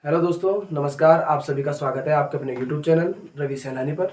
Hello दोस्तों, नमस्कार। आप सभी का स्वागत है आपके अपने यूट्यूब चैनल रवि सैनानी पर।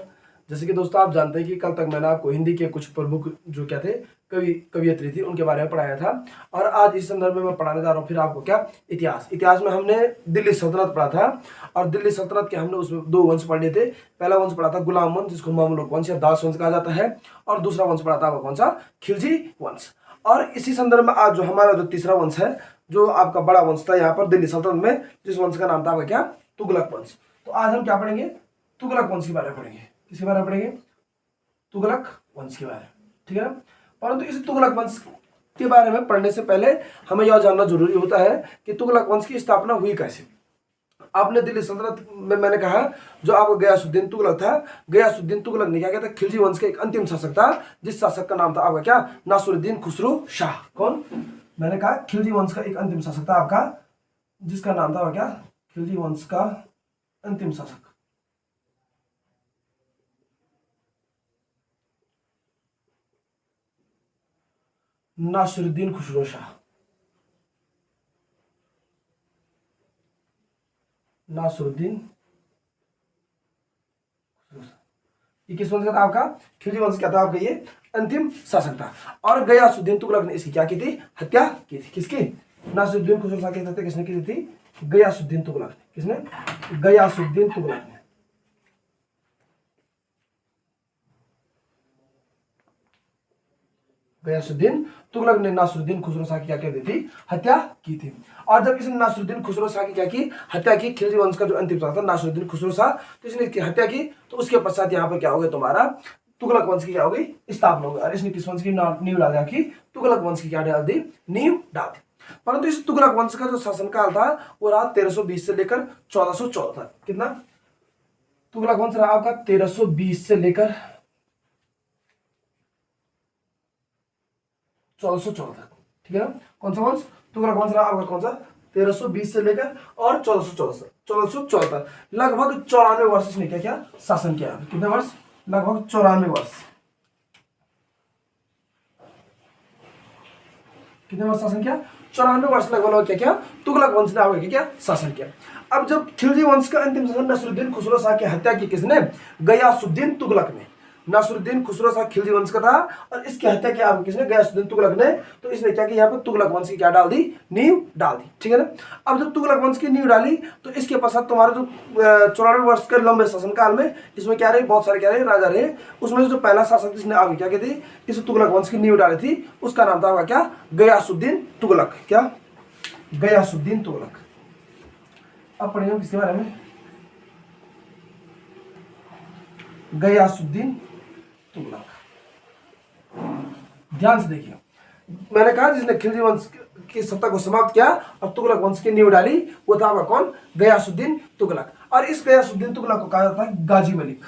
जैसे कि दोस्तों आप जानते हैं कि कल तक मैंने आपको हिंदी के कुछ प्रमुख जो क्या थे कवियत्री थी उनके बारे में पढ़ाया था। और आज इस संदर्भ में मैं पढ़ाने जा रहा हूँ फिर आपको क्या इतिहास में हमने दिल्ली सल्तनत पढ़ा था। और दिल्ली सल्तनत के हमने उसमें दो वंश पढ़े थे। पहला वंश पढ़ा था गुलाम वंश, जिसको मामलुक वंश या दास वंश कहा जाता है। और दूसरा वंश पढ़ा था आपका कौन सा, खिलजी वंश। और इसी संदर्भ में आज जो हमारा जो तीसरा वंश है, जो आपका बड़ा वंश था यहाँ पर दिल्ली सल्तनत में, जिस वंश का नाम था आपका क्या, तुगलक वंश। तो आज हम क्या पढ़ेंगे, तुगलक वंश के बारे में पढ़ेंगे। किसके बारे में पढ़ेंगे, तुगलक वंश के बारे में, ठीक है ना। परंतु इस तुगलक वंश के बारे में पढ़ने से पहले हमें यह जानना जरूरी होता है कि तुगलक वंश की स्थापना हुई कैसे। आपने दिल्ली सल्तनत में मैंने कहा जो आपका गयासुद्दीन तुगलक था, गयासुद्दीन तुगलक ने क्या किया था, खिलजी वंश का एक अंतिम शासक था, जिस शासक का नाम था आपका क्या, नासिरुद्दीन खुसरो शाह। कौन, मैंने कहा खिलजी वंश का एक अंतिम शासक था आपका, जिसका नाम था क्या, खिलजी वंश का अंतिम शासक नासिरुद्दीन खुसरो शाह। नासिरुद्दीन किस वंश का था आपका, खिलजी वंश का था आपका, ये अंतिम शासक था। और गयासुद्दीन तुगलक ने इसकी क्या की थी, हत्या की थी। किसकी, नासिरुद्दीन खुसरो शाह की हत्या किसने की थी, गयासुद्दीन तुगलक ने। किसने, गयासुद्दीन तुगलक ने। गयासुद्दीन तुगलक ने नासिरुद्दीन खुसरो शाह की क्या कर दी थी, हत्या की थी। और जब इसने नासिरुद्दीन खुसरो शाह की क्या की, हत्या की, खिलजी वंश का जो अंतिम शासक था नासिरुद्दीन खुसरो शाह, तो इसने इसकी हत्या की। तो उसके पश्चात यहाँ पर क्या हो गया, तुम्हारा तुगलक वंश की क्या हो गई, स्थापना हो गई। और इसने किस वंश की नींव डाल दी, तुगलक वंश की क्या डाल दी, नींव डाल दी। परंतु इस तुगलक वंश का जो शासनकाल था वो रहा 1320 से लेकर 1414 तक। कितना, तुगलक वंश रहा आपका 1320 से लेकर 1414 तक, ठीक है ना। कौन सा वंश, तुगलक वंश रहा आपका कौन सा, 1320 से लेकर और 1414 तक, लगभग 94 वर्ष इसने क्या किया, शासन किया। कितने वर्ष, लगभग 94 वर्ष। कितने वर्ष शासन किया, 94 वर्ष लगभग क्या किया, तुगलक वंश ने आपका क्या शासन किया। अब जब खिलजी वंश का अंतिम शासक नासिरुद्दीन खुसरो शाह की हत्या की किसने, गयासुद्दीन तुगलक ने। नासिरुद्दीन खुसरो शाह खिलजी वंश का था और इसकी हत्या की आपको किसने, गयासुद्दीन तुगलक ने। तो इसने क्या किया, यहाँ पर तुगलक वंश की क्या डाल दी, नींव डाल दी, ठीक है ना। अब जब तुगलक वंश की नींव डाली तो इसके पश्चात तुम्हारा जो 94 वर्ष के लंबे शासनकाल में इसमें क्या रहे, बहुत सारे क्या रहे, राजा रहे। उसमें से जो पहला शासक जिसने आगे क्या की थी, इस तुगलक वंश की नींव डाली थी, उसका नाम था आपका क्या, गयासुद्दीन तुगलक। क्या, गयासुद्दीन तुगलक। अब पढ़ेंगे किसके बारे में, गयासुद्दीन तुगलक। ध्यान से देखिए, मैंने कहा जिसने खिलजी वंश की सत्ता को समाप्त किया और तुगलक वंश की नींव डाली, वो था कौन, गयासुद्दीन तुगलक। और इस गयासुद्दीन तुगलक को कहा जाता है गाजी मलिक।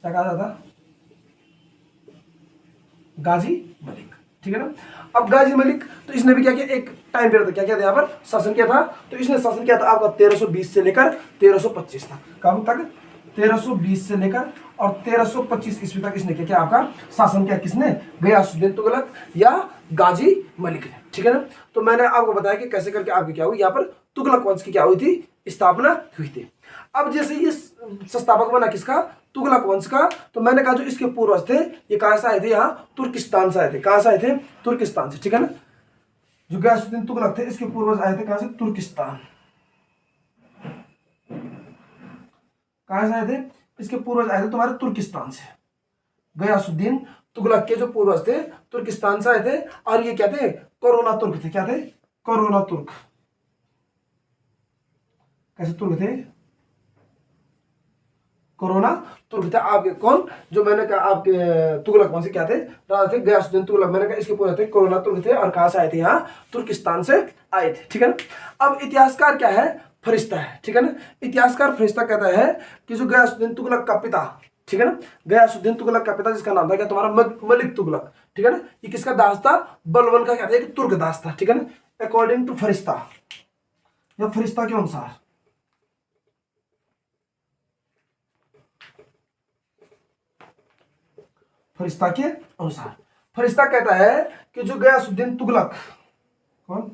क्या कहा जाता है, गाजी मलिक, ठीक है ना। अब गाजी मलिक, तो इसने भी क्या किया, एक टाइम पीरियड क्या किया था, यहाँ पर शासन किया था। तो इसने शासन किया था आपका 1320 से लेकर 1325 तक। कब तक, 1320 से लेकर और 1325 ईस्वी तक इसने क्या किया, आपका शासन किया। किसने, गयासुद्दीन तुगलक या गाजी मलिक ने, ठीक है ना। तो मैंने आपको बताया कि कैसे करके आपकी क्या हुई, यहाँ पर तुगलक वंश की क्या हुई थी, स्थापना हुई थी। अब जैसे ये संस्थापक बना किसका, तुगलक वंश का, तो मैंने कहा जो इसके पूर्वज थे ये कहां से आए थे, यहाँ तुर्किस्तान से आए थे। कहां से आए थे, तुर्किस्तान से, ठीक है ना। जो गयासुद्दीन तुगलक थे इसके पूर्वज आए थे कहां से, तुर्किस्तान। कहां से आए थे, इसके पूर्वज आए थे तुम्हारे तुर्किस्तान से। गयासुद्दीन तुगलक के जो पूर्वज थे तुर्किस्तान से आए थे। और ये क्या थे, कोरोना तुर्क थे। क्या थे, कोरोना तुर्क। कैसे तुर्क थे, कोरोना तुर्क थे आपके। कौन, जो मैंने कहा आपके तुगलक वंश क्या थे, राजा थे गयासुद्दीन तुगलक। मैंने कहा इसके पूरे थे कोरोना तुर्क थे। और कहां से आए थे, यहाँ तुर्किस्तान से आए थे, ठीक है ना। अब इतिहासकार क्या है, फरिश्ता है, ठीक है ना। इतिहासकार फरिश्ता कहता है कि जो गयासुद्दीन तुगलक का पिता, ठीक है ना, गयासुद्दीन तुगलक का पिता जिसका नाम था क्या तुम्हारा, मलिक तुगलक, ठीक है ना। ये किसका दास था, बलबन का क्या था, एक तुर्क दास था, ठीक है ना। अकॉर्डिंग टू फरिश्ता या फरिश्ता के अनुसार, फरिश्ता के अनुसार, फरिश्ता कहता है कि जो गयासुद्दीन तुगलक, कौन, गयासुद्दीन तुगलक, ठीक है ना, ये किसका दास था, बलबन का क्या था, एक तुर्क दास था, ठीक है ना। अकॉर्डिंग टू फरिश्ता या फरिश्ता के अनुसार, फरिश्ता कहता है कि जो गयासुद्दीन तुगलक, कौन, गयासुद्दीन तुगलक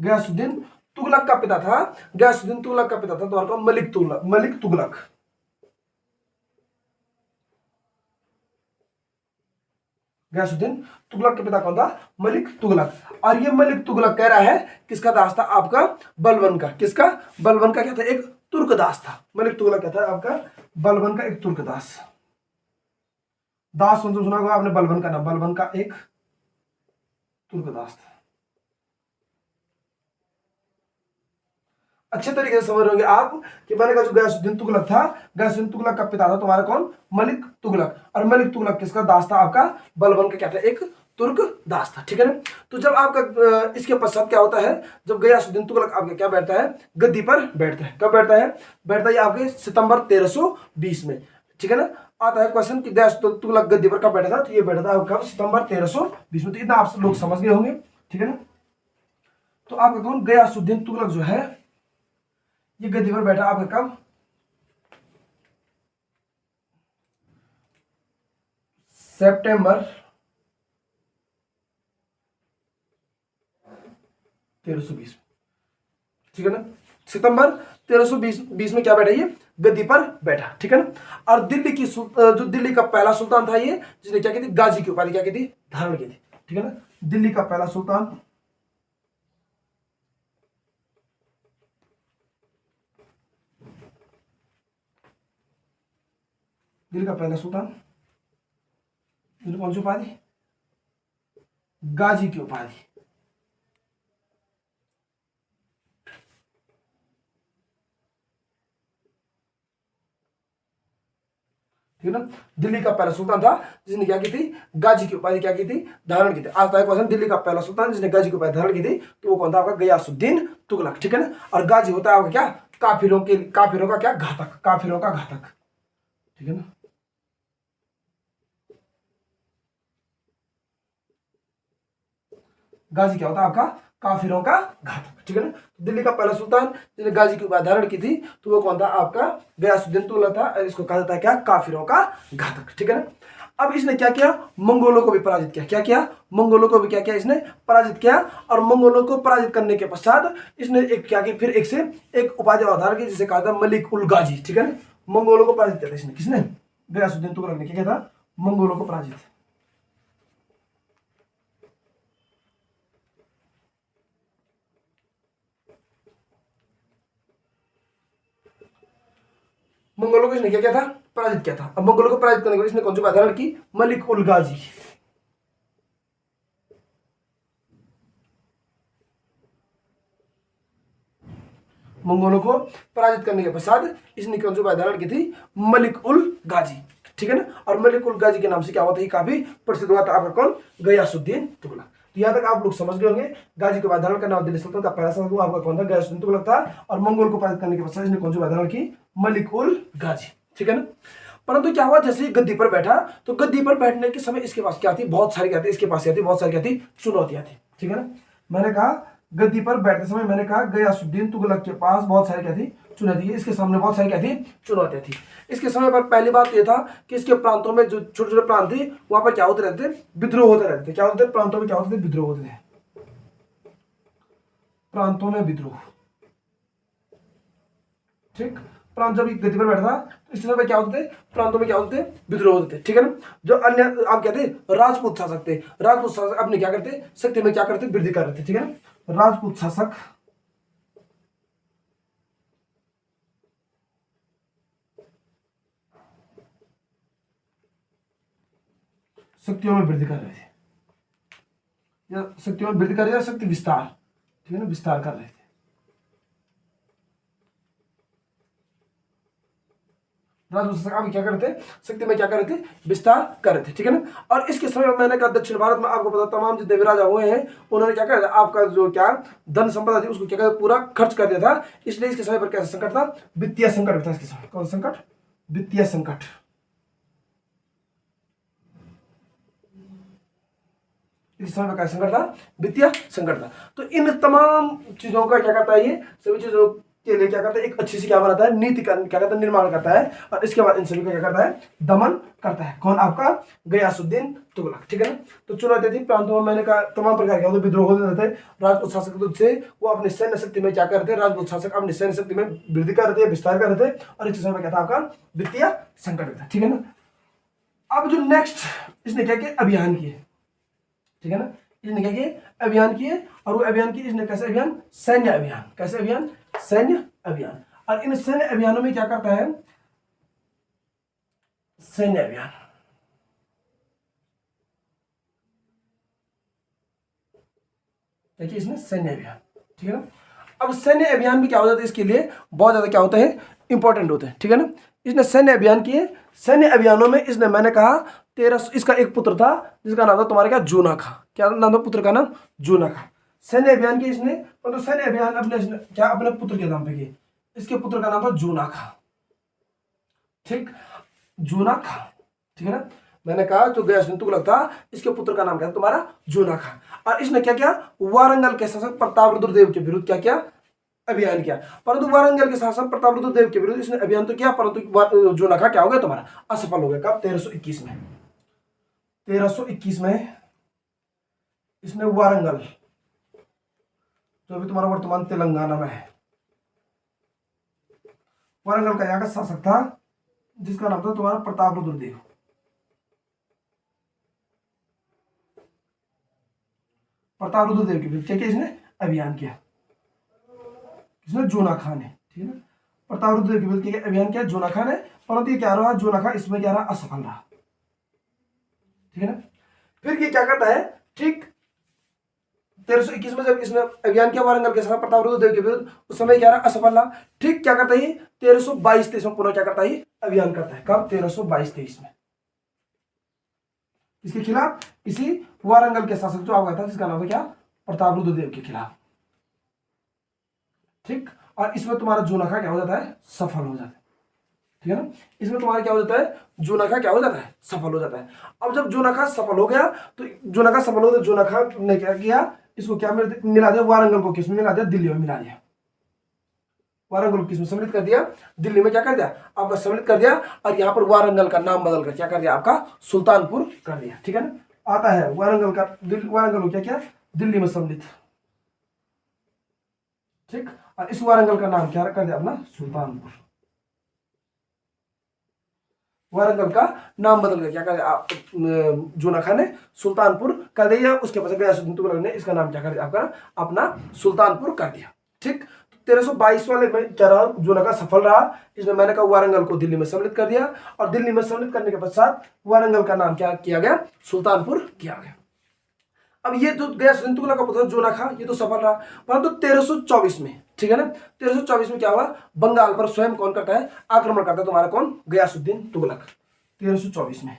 गयासुद्दीन तुगलक का पिता था, गयासुद्दीन तुगलक का पिता था तुम्हारा कौन, मलिक तुगलक, मलिक तुगलक। गयासुद्दीन तुगलक के पिता कौन था, मलिक तुगलक। और ये मलिक तुगलक कह रहा है किसका दास था, आपका बलबन का। किसका, बलबन का क्या था, एक तुर्क दास था। मलिक तुगलक क्या था, आपका बलबन का एक तुर्क दास। दास मतलब सुना होगा आपने, बलबन का नाम, बलबन का एक तुर्क दास था। अच्छे तरीके से समझ रहे होंगे आप कि मैंने कहा जो गयासुद्दीन तुगलक था, गयासुद्दीन तुगलक का पिता था तुम्हारा कौन, मलिक तुगलक। और मलिक तुगलक किसका दास था, आपका बलबन का क्या था, एक तुर्क दास था। ठीक है ना। तो जब आपका इसके पश्चात क्या होता है, जब गयासुद्दीन तुगलक आपका क्या बैठता है, गद्दी पर बैठता है। कब बैठता है, बैठता है आपके सितंबर 1320 में। ठीक है ना। आता है क्वेश्चन कि गयासुद्दीन तुगलक गद्दी पर कब बैठा था, तो ये बैठा था आपका सितंबर 1320 में। तो इतना आप लोग समझ गए होंगे। ठीक है ना। तो आपका कौन, गयासुद्दीन तुगलक जो है ये गद्दी पर बैठा आपका कब, सितंबर 1320। ठीक है ना। सितंबर 1320 में क्या बैठा, ये गद्दी पर बैठा। ठीक है ना। और दिल्ली की जो दिल्ली का पहला सुल्तान था ये, जिसने क्या की थी, गाजी की उपाधि क्या की थी, धारण की थी। ठीक है ना। दिल्ली का पहला सुल्तान, दिल्ली का पहला सुल्तान, कौन सी उपाधि, गाजी की उपाधि। ठीक है ना। दिल्ली का पहला सुल्तान था जिसने क्या की थी, गाजी की उपाधि क्या की थी, धारण की थी। आज तक क्वेश्चन, दिल्ली का पहला सुल्तान जिसने गाजी की उपाधि धारण की थी, तो वो कौन था, आपका गयासुद्दीन तुगलक। ठीक है ना। और गाजी होता है आपका क्या, काफिरों का क्या, घातक, काफिरों का घातक। ठीक है ना। गाजी क्या होता है आपका, काफिरों का घातक। ठीक है ना। तो दिल्ली का पहला सुल्तान जिसने गाजी की उपाधि धारण की थी, तो वो कौन था, आपका गयासुद्दीन तुगलक था। इसको कहा जाता है क्या, काफिरों का घातक। ठीक है ना। अब इसने क्या किया, मंगोलों को भी पराजित किया। क्या किया, मंगोलों को भी क्या किया, इसने पराजित किया। और मंगोलों को पराजित करने के पश्चात इसने एक क्या की, फिर एक से एक उपाधि और धारण की, जिसे कहा था मलिक उल गाजी। ठीक है ना। मंगोलों को पराजित किया था इसने, किसने, गयासुद्दीन तुगलक ने क्या किया था, मंगोलों को पराजित। मंगोलों को इसने क्या किया था, पराजित किया था। अब मंगोलों को पराजित करने के बाद इसने कौन सी उपाधि धारण की, मलिक उल गाजी। मंगोलों को पराजित करने के पश्चात इसने कौन सी उपाधि धारण की थी, मलिक उल गाजी। ठीक है ना। और मलिक उल गाजी के नाम से क्या हुआ था, काफी प्रसिद्ध हुआ था आपका कौन, गयासुद्दीन तुगलक। तो यहां तक आप लोग समझ गए होंगे, गाजी को उपाधि धारण करना, दिल्ली सल्तनत का पहला शासक आपका कौन था, गयासुद्दीन तुगलक था। और मंगोल को पराजित करने के पश्चात इसने कौन सी उपाधि धारण की, मलिक उल गाजी। ठीक है ना। परंतु क्या हुआ, जैसे ही गद्दी पर बैठा, तो गद्दी पर बैठने के समय इसके पास क्या थी, बहुत सारी क्या थी, इसके पास क्या थी, बहुत सारी क्या थी, चुनौतियां थी। ठीक है ना। मैंने कहा गद्दी पर बैठते समय, मैंने कहा गयासुद्दीन तुगलक के पास बहुत सारी क्या थी, चुनौती, इसके सामने बहुत सारी क्या थी, चुनौतियां थी। इसके समय पर पहली बात यह था कि इसके प्रांतों में जो छोटे छोटे प्रांत थे, वहां पर क्या होते रहते थे, विद्रोह होते रहते थे। क्या होते थे, प्रांतों में क्या होते थे, विद्रोह होते थे, प्रांतों में विद्रोह। ठीक। प्रांत जब गद्दी पर बैठा था, तो इस समय पे क्या होते थे, प्रांतों में क्या होते थे, विद्रोह होते थे। ठीक है ना। जो अन्य आप कहते राजपूत शासक थे, राजपूत शासक अपने क्या करते, शक्ति में क्या करते, वृद्धि कर रहे थे। ठीक है ना। राजपूत शासक शक्तियों में वृद्धि कर रहे थे, या शक्तियों में वृद्धि कर रहे थे, या शक्ति विस्तार। ठीक है ना, विस्तार कर रहे थे। राजपूत शासक आप क्या करते, शक्ति में क्या कर रहे थे, विस्तार कर रहे थे। ठीक है ना। और इसके समय में मैंने कहा दक्षिण भारत में आपको पता, तमाम जितने भी राजा हुए हैं, उन्होंने क्या कर, आपका जो क्या धन संपदा थी उसको क्या कर, पूरा खर्च कर दिया था। इसलिए इसके समय पर कैसा संकट था, वित्तीय संकट भी था इसके समय। कौन संकट, वित्तीय संकट। इस समय का संकट था, वित्तीय संकट था। तो इन तमाम चीजों का क्या करता है, ये सभी चीजों के लिए क्या करता है, एक अच्छी सी क्या बनाता है, नीति का क्या करता है, निर्माण करता है, और इसके बाद इन सभी का क्या करता है, दमन करता है। कौन? आपका गयासुद्दीन तुगलक। ठीक है ना। तो चुनौती थी प्रांतों में, मैंने कहा तमाम प्रकार के विद्रोह होते थे। राजपूत शासक से वो अपनी सैन्य शक्ति में क्या करते हैं, राजपूत शासक अपनी सैन्य शक्ति में वृद्धि कर रहे थे, विस्तार कर रहे थे, और इस समय में क्या था, आपका वित्तीय संकट था। ठीक है ना। अब जो नेक्स्ट इसने क्या किया, अभियान किए। ठीक है ना। इसने क्या किए, अभियान किए, और वो अभियान किए इसने कैसे अभियान, सैन्य अभियान। कैसे अभियान, सैन्य अभियान। और इन सैन्य अभियानों में क्या करता है, सैन्य अभियान, देखिए इसमें सैन्य अभियान। ठीक है ना। अब सैन्य अभियान में क्या हो जाता है, इसके लिए बहुत ज्यादा क्या होता है, इंपॉर्टेंट होते हैं। ठीक है ना। इसने सैन्य अभियान किए। सैन्य अभियानों में इसने, मैंने कहा 13, इसका एक पुत्र था जिसका नाम था तुम्हारे क्या, जूना खा। क्या नाम था पुत्र का नाम, जूना खा। सैन्य अभियान किए इसने, मतलब सैन्य अभियान अपने क्या, अपने पुत्र के नाम पे किए। इसके पुत्र का नाम था जूना खा। ठीक, जूना खा। ठीक है ना। मैंने कहा जो गयासुद्दीन तुगलक था, इसके पुत्र का नाम क्या था तुम्हारा, जूना खा। और इसने क्या किया, वारंगल के शासक प्रतापरुद्र देव के विरुद्ध क्या किया, अभियान किया। परंतु वारंगल के शासक प्रतापरुद्र देव के विरुद्ध इसने अभियान तो किया, परंतु जूना खा क्या हो गया तुम्हारा, असफल हो गया। कब, 1321 में। 1321 में इसने वारंगल, जो भी तुम्हारा वर्तमान तेलंगाना में है, वारंगल का यहाँ का शासक था जिसका नाम था तुम्हारा प्रतापरुद्र देव। प्रतापरुद्र देव के विरुद्ध क्या किया इसने, अभियान किया। किसने, जूना खान ने। ठीक है ना। प्रतापरुद्र देव के विरुद्ध क्या अभियान किया, जूना खान ने। परंतु ये क्या रहा, जूना खान इसमें क्या रहा, असफल रहा। ठीक है ना। फिर ये क्या करता है, ठीक 1321 में जब इसने अभियान किया वारंगल के साथ प्रतापरुद्र देव के विरुद्ध, उस समय क्या रहा, असफल रहा। ठीक, क्या करता है, 1322-23 में पुनः क्या करता है, अभियान करता है। कब, 1322-23 में। इसके खिलाफ, इसी वारंगल के शासक जो आपका था जिसका नाम है क्या, प्रतापरुद्र देव के खिलाफ। ठीक, और इसमें तुम्हारा जूना खा क्या हो जाता है, सफल हो जाता है। ठीक है ना। इसमें तुम्हारा क्या हो जाता है, जूना खा क्या हो जाता है, सफल हो जाता है। अब जब जूना खा सफल हो गया, तो जूना खा सफल हो गया, जूना खा ने क्या किया, इसको क्या मिला दिया, वारंगल को किसमें मिला दिया, दिल्ली में मिला दिया। वारंगल को किसमें सम्मिलित कर दिया, दिल्ली में क्या कर दिया, आपका सम्मिलित कर दिया। और यहाँ पर वारंगल का नाम बदल कर क्या कर दिया, आपका सुल्तानपुर कर दिया। ठीक है ना। आता है वारंगल का, वारंगल को क्या किया, दिल्ली में सम्मिलित। ठीक, और इस वारंगल का नाम क्या कर दिया अपना, सुल्तानपुर। वारंगल का नाम बदल कर क्या कर दिया, जूना खान ने सुल्तानपुर कर दिया। उसके बाद गयासुद्दीन तुगलक ने इसका नाम क्या कर दिया, आपका अपना सुल्तानपुर कर दिया। ठीक, 1322 वाले में क्या रहा, जूना खा सफल रहा। इसमें मैंने कहा वारंगल को दिल्ली में सम्मिलित कर दिया, और दिल्ली में सम्मिलित करने के पश्चात वारंगल का नाम क्या किया गया, सुल्तानपुर किया गया। अब ये जो गयासुद्दीन तुगलक का पुत्र जूना खा, ये तो सफल रहा। परंतु 1324 में, ठीक है ना, 1324 में क्या हुआ, बंगाल पर स्वयं कौन करता है, आक्रमण करता है तुम्हारा कौन, गयासुद्दीन तुगलक। 1324 में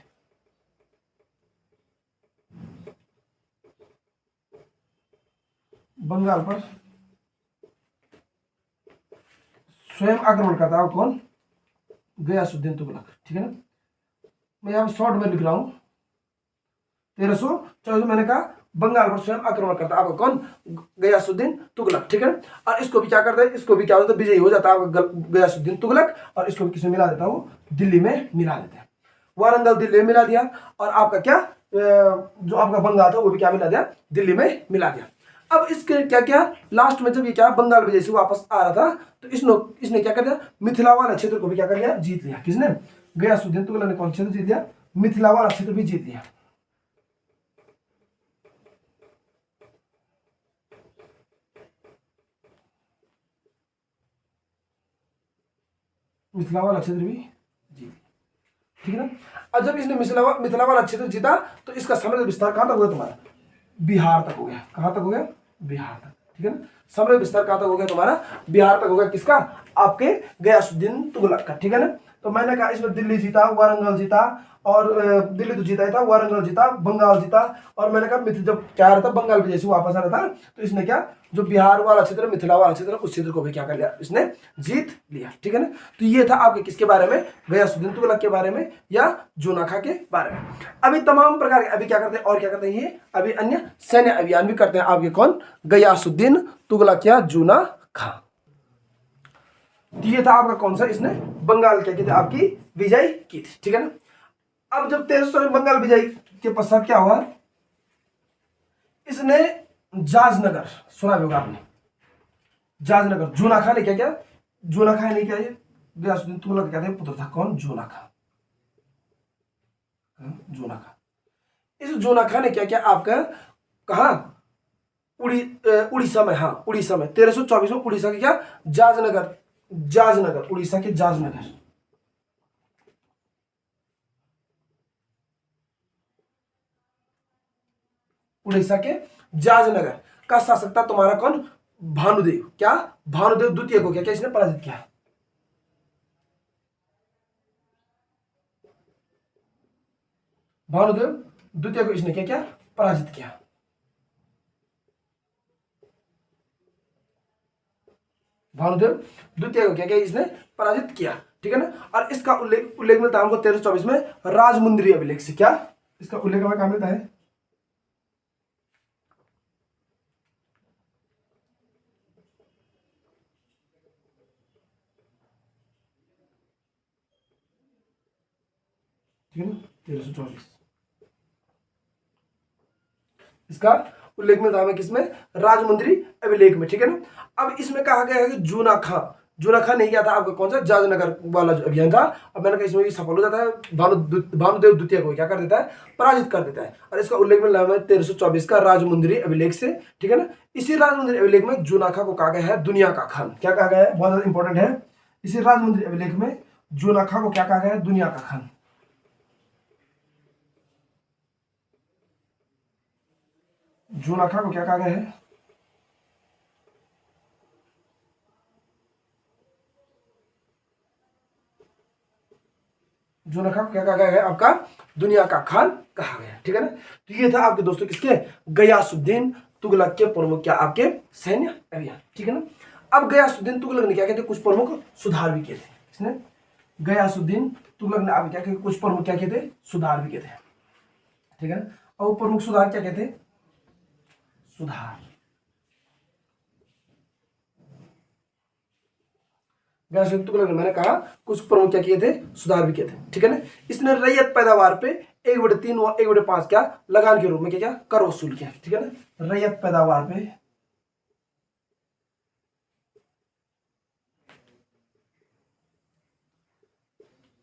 बंगाल पर स्वयं आक्रमण करता है कौन, गयासुद्दीन तुगलक। ठीक है ना। मैं यहां शॉर्ट में लिख रहा हूं, 1324 मैंने कहा बंगाल पर स्वयं आक्रमण करता है आपका कौन, गयासुद्दीन तुगलक। ठीक है ना। और इसको भी क्या करता है, इसको भी क्या होता है, विजयी हो जाता है गयासुद्दीन तुगलक, और इसको भी किसमें मिला देता हूँ, दिल्ली में मिला देता है। वारंगल दिल्ली में मिला दिया, और आपका क्या जो आपका बंगाल था वो भी क्या मिला दिया, दिल्ली में मिला दिया। अब इसके क्या क्या लास्ट में जब ये क्या बंगाल विजय से वापस आ रहा था, तो इसने क्या कर दिया, मिथिला वाला क्षेत्र को भी क्या कर लिया, जीत लिया। किसने, गयासुद्दीन तुगलक ने कौन क्षेत्र जीत लिया, मिथिला वाला क्षेत्र भी जीत लिया। मिथिला वाला क्षेत्र भी जीत। ठीक है ना। और जब इसने मिथिला वाला क्षेत्र जीता, तो इसका साम्राज्य विस्तार कहां तक हो गया तुम्हारा, बिहार तक हो गया। कहां तक हो गया, बिहार तक। ठीक है ना। साम्राज्य विस्तार कहां तक हो गया तुम्हारा, बिहार तक हो गया। किसका, आपके गयासुद्दीन तुगलक का। ठीक है ना। तो मैंने कहा इसमें दिल्ली जीता, वारंगल जीता, और दिल्ली तो जीता ही था, वारंगल जीता, बंगाल जीता, और मैंने कहा जब क्या रहा था, बंगाल विजय से वापस आ रहा था, तो इसने क्या, जो बिहार वाला क्षेत्र, मिथिला वाला क्षेत्र, उस क्षेत्र को भी क्या कर लिया, इसने जीत लिया। ठीक है ना। तो ये था आपके किसके बारे में, गयासुद्दीन तुगलक के बारे में, या जूना खा के बारे में। अभी तमाम प्रकार के, अभी क्या करते हैं, और क्या करते हैं, ये अभी अन्य सैन्य अभियान भी करते हैं आपके कौन, गयासुद्दीन तुगलक या जूना खा। तो ये था आपका कौन सा, इसने बंगाल क्या कहते आपकी विजय की थी, ठीक है ना। अब जब 1324 बंगाल विजय के पश्चात क्या हुआ, इसने जाजनगर, सुना भी होगा आपने, जाजनगर, जूना खान ने क्या क्या, जूना खान ने क्या, ये गयासुद्दीन तुगलक कहते हैं पुत्र था, कौन, जूना खान, जूना खान। इस जूना खान ने क्या क्या आपका कहा, उड़ीसा में, हाँ उड़ीसा में 1324 में उड़ीसा के क्या, जाजनगर, जाजनगर, उड़ीसा के जाजनगर, उड़ीसा के जाजनगर का शासक था तुम्हारा कौन, भानुदेव, क्या, भानुदेव द्वितीय को क्या क्या इसने पराजित किया, भानुदेव द्वितीय को इसने क्या क्या पराजित किया, भानुदेव द्वितीय को क्या क्या इसने पराजित किया, ठीक है ना। और इसका उल्लेख उल्लेख मिलता है हमको 1324 में राजमुंद्री अभिलेख से, क्या, इसका उल्लेख हमें कहां मिलता है, ठीक है ना, 1324 इसका उल्लेख मिलता है हमें किसमें, राजमुंद्री अभिलेख में, ठीक है ना। अब इसमें कहा गया है कि जूना खां, जूना खान नहीं किया था आपका कौन सा, जाजनगर वाला जो अभियान था। अब मैंने कहा इसमें सफल हो जाता है, भानुदेव द्वितीय को क्या कर देता है, पराजित कर देता है। और इसका उल्लेख मिल रहा है 1324 का राजमुंद्री अभिलेख से, ठीक है ना। इसी राजमुंद्री अभिलेख में जूना खां को कहा गया है दुनिया का खान, क्या कहा गया है, बहुत ज्यादा इंपॉर्टेंट है। इसी राजमुंद्री अभिलेख में जूना खां को क्या कहा गया है, दुनिया का खान, जूना खां को क्या कहा गया है, जूना खान क्या कहा गया है, आपका दुनिया का खान कहा गया, ठीक है ना। तो ये था आपके दोस्तों किसके, गयासुद्दीन तुगलक के प्रमुख क्या आपके सैन्य अभियान, ठीक है ना। अब गयासुद्दीन तुगलक ने क्या कहते, कुछ प्रमुख सुधार भी किए थे, इसने गयासुद्दीन तुगलक ने आप क्या कहते, कुछ प्रमुख क्या कहते, सुधार भी किए थे, ठीक है ना। और वो प्रमुख सुधार क्या कहते, सुधार, गयासुद्दीन तुगलक ने मैंने कहा कुछ प्रमुख क्या किए थे, सुधार भी किए थे, ठीक है ना। इसने रैयत पैदावार पे 1/3 व 1/5 क्या लगान के रूप में क्या क्या कर वसूल किया, ठीक है ना। रैयत पैदावार पे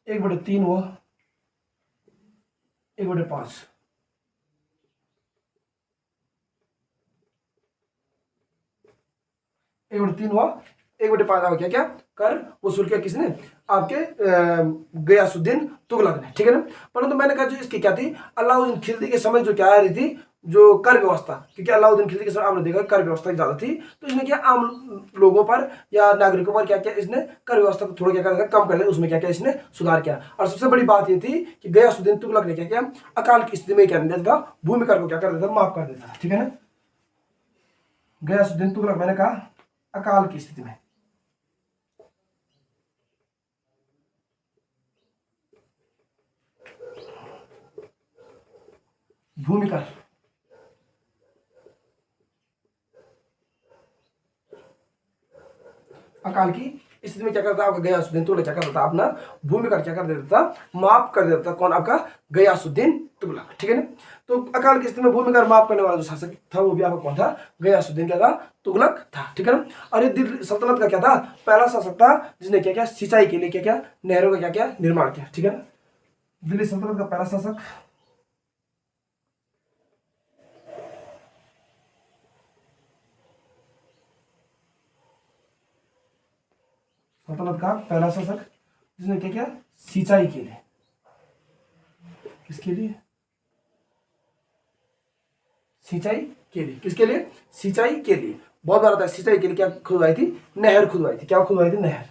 1/3 व 1/5 1/3 व 1/5 क्या क्या कर वसूल किया, किसने, आपके गयासुद्दीन तुगलक ने, ठीक है ना। परंतु मैंने कहा जो इसकी क्या थी, अलाउद्दीन खिलजी के समय जो क्या आ रही थी, जो कर व्यवस्था, क्योंकि अलाउद्दीन खिलजी के समय आपने देखा कर व्यवस्था ज्यादा थी, तो इसने क्या आम लोगों पर या नागरिकों पर क्या क्या इसने कर व्यवस्था को थोड़ा क्या कर कम कर दिया, उसमें क्या क्या इसने सुधार किया। और सबसे बड़ी बात ये थी कि गयासुद्दीन तुगलक ने क्या किया, अकाल की स्थिति में क्या देता था, भूमि कर को क्या कर देता था, माफ कर देता था, ठीक है ना। गयासुद्दीन तुगलक मैंने कहा अकाल की स्थिति में भूमि कर, अकाल की स्थिति में क्या करता आपका गयासुद्दीन तुगलक क्या करता था, अपना भूमि कर क्या कर देता था, माफ कर देता था, कौन, आपका गयासुद्दीन तुगलक, ठीक है ना। तो अकाल की स्थिति में भूमि कर माफ करने वाला जो शासक था वो भी आपका कौन था, गयासुद्दीन क्या था, तुगलक था, ठीक है ना। और ये दिल्ली सल्तनत का क्या था, पहला शासक था जिसने क्या क्या सिंचाई के लिए क्या क्या नहरों का क्या क्या निर्माण किया, ठीक है ना। दिल्ली सल्तनत का पहला शासक, सल्तनत का पहला शासक जिसने क्या किया, सिंचाई के लिए, किसके लिए, सिंचाई के लिए, किसके लिए, सिंचाई के लिए, बहुत बार आता है सिंचाई के लिए क्या खुदवाई थी, नहर खुदवाई थी, क्या खुदवाई थी, नहर,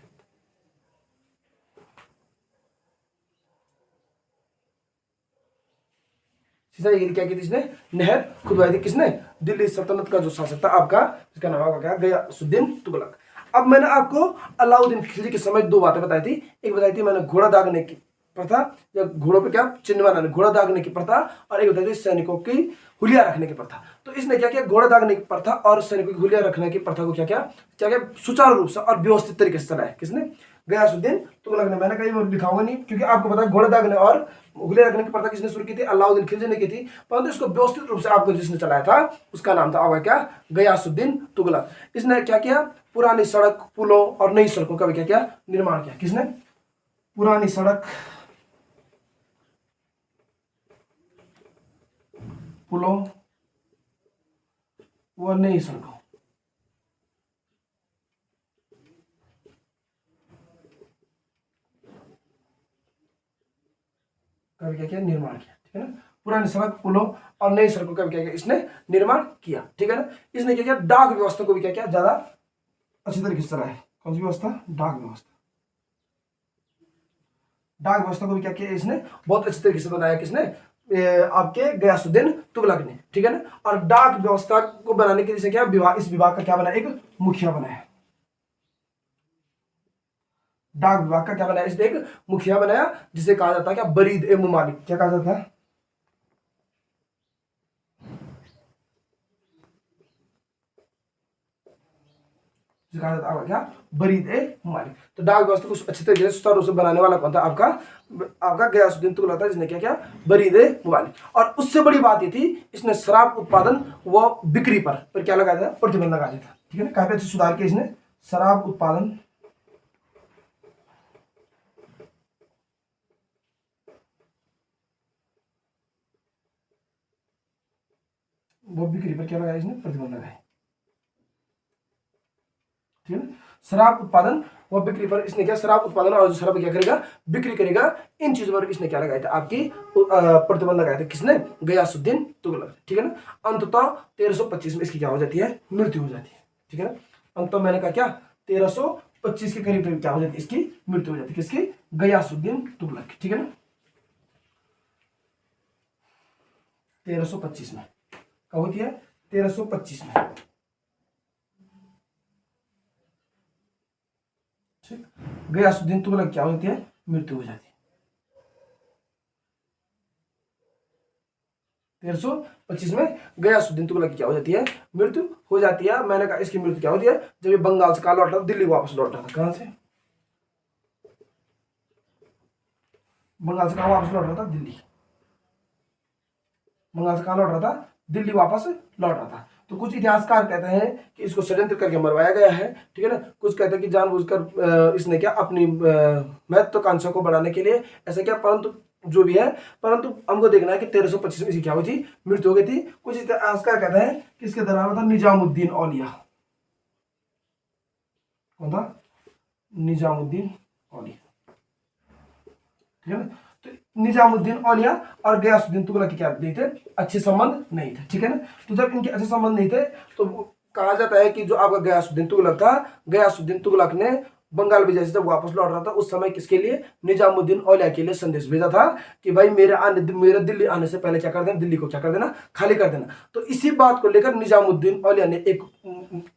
सिंचाई के लिए क्या की थी इसने, नहर खुदवाई थी, किसने, दिल्ली सल्तनत का जो शासक था आपका, जिसका नाम होगा क्या, गयासुद्दीन तुगलक। अब मैंने आपको अलाउद्दीन खिलजी के समय दो बातें बताई थी, एक बताई थी मैंने घोड़ा दागने की प्रथा, या घोड़ों पे क्या चिन्ह बनाने, घोड़ा दागने की प्रथा, और एक होता है सैनिकों की हुलिया रखने की प्रथा। तो इसने क्या किया, घोड़ा दागने की प्रथा और सैनिकों की हुलिया रखने की प्रथा को क्या क्या सुचारू रूप से और व्यवस्थित तरीके से चलाया। किसने? गयासुद्दीन तुगलक ने। मैंने कहीं लिखाऊंगा नहीं, क्योंकि आपको पता है घोड़ा दागने और हुलिया रखने की प्रथा किसने शुरू की थी? अलाउद्दीन खिलजी ने की थी। परंतु इसको व्यवस्थित रूप से आपको जिसने चलाया था उसका नाम था आपका क्या? गयासुद्दीन तुगलक। इसने क्या किया? पुरानी सड़क, पुलों और नई सड़कों का भी क्या किया? निर्माण किया। किसने? पुरानी सड़क, पुलों व नई सड़कों का भी क्या किया? निर्माण किया। ठीक है ना? पुरानी सड़क, पुलों और नई सड़कों का भी क्या किया? इसने निर्माण किया। ठीक है ना? इसने क्या किया? डाक व्यवस्था को भी क्या किया? ज्यादा अच्छी तरीके से चलाया। कौन सी व्यवस्था? डाक व्यवस्था। डाक व्यवस्था को भी क्या किया? इसने बहुत अच्छी तरीके से बनाया। किसने? आपके गयासुद्दीन तुगलक ने। ठीक है ना? और डाक व्यवस्था को बनाने के लिए क्या विभाग, इस विभाग का क्या बनाया? एक मुखिया बनाया। डाक विभाग का क्या बनाया? इसने एक मुखिया बनाया, जिसे कहा जाता है क्या? बरीद ए मुमालिक। क्या कहा जाता है? कहा जाता है क्या? बरीद ए मुमालिक। तो डाक व्यवस्था को अच्छी तरीके से सुचारू रूप से बनाने वाला कौन था? आपका गयासुद्दीन तुगलक था, जिसने क्या किया? बरीद ए मुमालिक। और उससे बड़ी बात ये थी, इसने शराब उत्पादन व बिक्री पर क्या लगाया था? प्रतिबंध लगा दिया था। ठीक है ना? काफी अच्छे सुधार किए इसने। शराब उत्पादन वो बिक्री पर क्या लगाया? इसने प्रतिबंध लगाया। ठीक है ना? शराब उत्पादन व बिक्री पर इसने क्या? शराब उत्पादन और जो शराब क्या करेगा? बिक्री करेगा, इन चीजों पर इसने क्या लगाया था? आपकी प्रतिबंध लगाया था। किसने? गयासुद्दीन तुगलक। ठीक है ना? अंततः 1325 में इसकी क्या हो जाती है? मृत्यु हो जाती है। ठीक है ना? अंततः मैंने कहा क्या? 1325 के करीब क्या हो जाती है? इसकी मृत्यु हो जाती है। किसकी? गयासुद्दीन तुगलक। ठीक है ना? 1325 में कब होती है? 1325 में। ठीक, गयासुद्दीन तुगलक क्या हो जाती है? मृत्यु हो जाती है। 1325 में गयासुद्दीन तुगलक की क्या हो जाती है? मृत्यु हो जाती है। मैंने कहा इसकी मृत्यु क्या होती है? जब ये बंगाल से कहा लौटा, दिल्ली वापस लौटा था। कहां से? बंगाल से कहां वापस लौट रहा था? दिल्ली। बंगाल से कहां लौट रहा था? दिल्ली वापस लौट रहा था। तो कुछ इतिहासकार कहते हैं कि इसको षड्यंत्र करके मरवाया गया है। ठीक है ना? कुछ कहते हैं कि जानबूझकर इसने क्या अपनी महत्वाकांक्षा को बढ़ाने के लिए ऐसा क्या। परंतु जो भी है, परंतु हमको देखना है कि 1325 में इसकी क्या हुई थी? मृत्यु हो गई थी। कुछ इतिहासकार कहते हैं कि इसके दौरान था निजामुद्दीन औलिया। कौन था? निजामुद्दीन औलिया। ठीक है ना? तो निजामुद्दीन औलिया और गयासुद्दीन तुगलक के क्या नहीं थे? अच्छे संबंध नहीं थे। ठीक है ना? तो जब इनके अच्छे संबंध नहीं थे, तो कहा जाता है कि जो आपका गयासुद्दीन तुगलक था, गयासुद्दीन तुगलक ने बंगाल विजय से जब वापस लौट रहा था, उस समय किसके लिए? निजामुद्दीन औलिया के लिए संदेश भेजा था कि भाई मेरे दिल्ली आने से पहले क्या कर देना? दिल्ली को क्या कर देना? खाली कर देना। तो इसी बात को लेकर निजामुद्दीन औलिया ने एक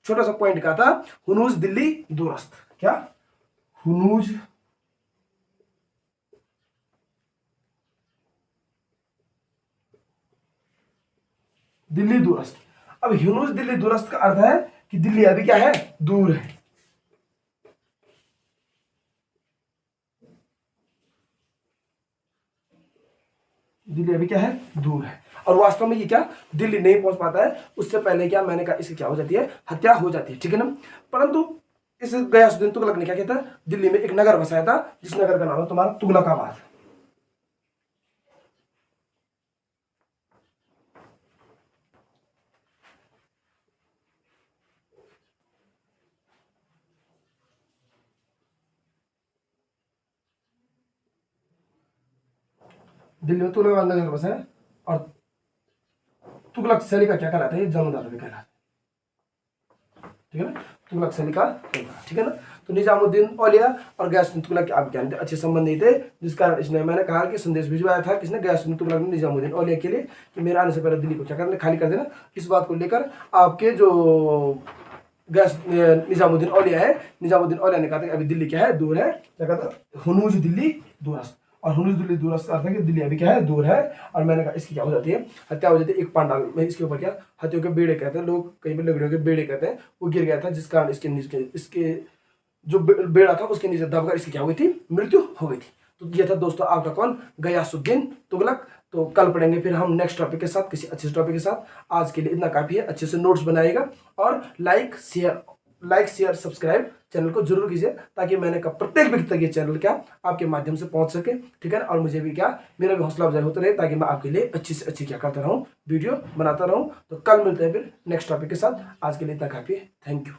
छोटा सा पॉइंट कहा था, हुनूज दिल्ली दुरस्त। क्या? हुनूज दिल्ली दूरस्थ। अब हुनूज दिल्ली दूरस्थ का अर्थ है कि दिल्ली अभी क्या है? दूर है। दिल्ली अभी क्या है? दूर है। और वास्तव में ये क्या? दिल्ली नहीं पहुंच पाता है। उससे पहले क्या, मैंने कहा इसकी क्या हो जाती है? हत्या हो जाती है। ठीक है ना? परंतु इस गयासुद्दीन तुगलक ने क्या किया था? दिल्ली में एक नगर बसाया था, जिस नगर का नाम है तुम्हारा तुगलकाबाद। दिल्ली में तुगलकाबाद नगर बसाया, और तुगलक शैली का क्या कहलाता है? ये जन्मदाता भी कहलाता है। ठीक है ना? तुगलक शैली का। ठीक है ना? तो निजामुद्दीन औलिया और गयासुद्दीन तुगलक के आप जानते अच्छे संबंध नहीं थे, जिस कारण इसने, मैंने कहा कि संदेश भिजवाया था किसने? गयासुद्दीन तुगलक ने निजामुद्दीन औलिया के लिए कि मेरे आने से पहले दिल्ली को क्या करना? खाली कर देना। इस बात को लेकर आपके जो निजामुद्दीन औलिया है, निजामुद्दीन औलिया ने कहा था कि अभी दिल्ली क्या है? दूर है। क्या कहता? हुनूज दिल्ली दूरस्थ। और हुनुस दिल्ली दूर से अर्थ है कि दिल्ली अभी क्या है, दूर है। और मैंने कहा इसकी क्या हो जाती है, हत्या हो जाती है। एक पांडाल में इसके ऊपर क्या हाथियों के बेड़े कहते हैं, लोग कहीं पर लकड़ियों के बेड़े कहते हैं, वो गिर गया था, जिस कारण इसके नीचे इसके जो बेड़ा था उसके नीचे दबकर इसकी क्या हुई थी, मृत्यु हो गई थी। तो ये था दोस्तों आपका कौन, गयासुद्दीन तुगलक। तो कल पढ़ेंगे फिर हम नेक्स्ट टॉपिक के साथ, किसी अच्छे टॉपिक के साथ। आज के लिए इतना काफी है, अच्छे से नोट्स बनाइएगा और लाइक शेयर सब्सक्राइब चैनल को जरूर कीजिए, ताकि मैंने का प्रत्येक व्यक्ति तक ये चैनल क्या आपके माध्यम से पहुंच सके, ठीक है ना। और मुझे भी क्या, मेरा भी हौसला अफजाई होता रहे, ताकि मैं आपके लिए अच्छी से अच्छी क्या करता रहूं, वीडियो बनाता रहूं। तो कल मिलते हैं फिर नेक्स्ट टॉपिक के साथ। आज के लिए इतना काफी है, थैंक यू।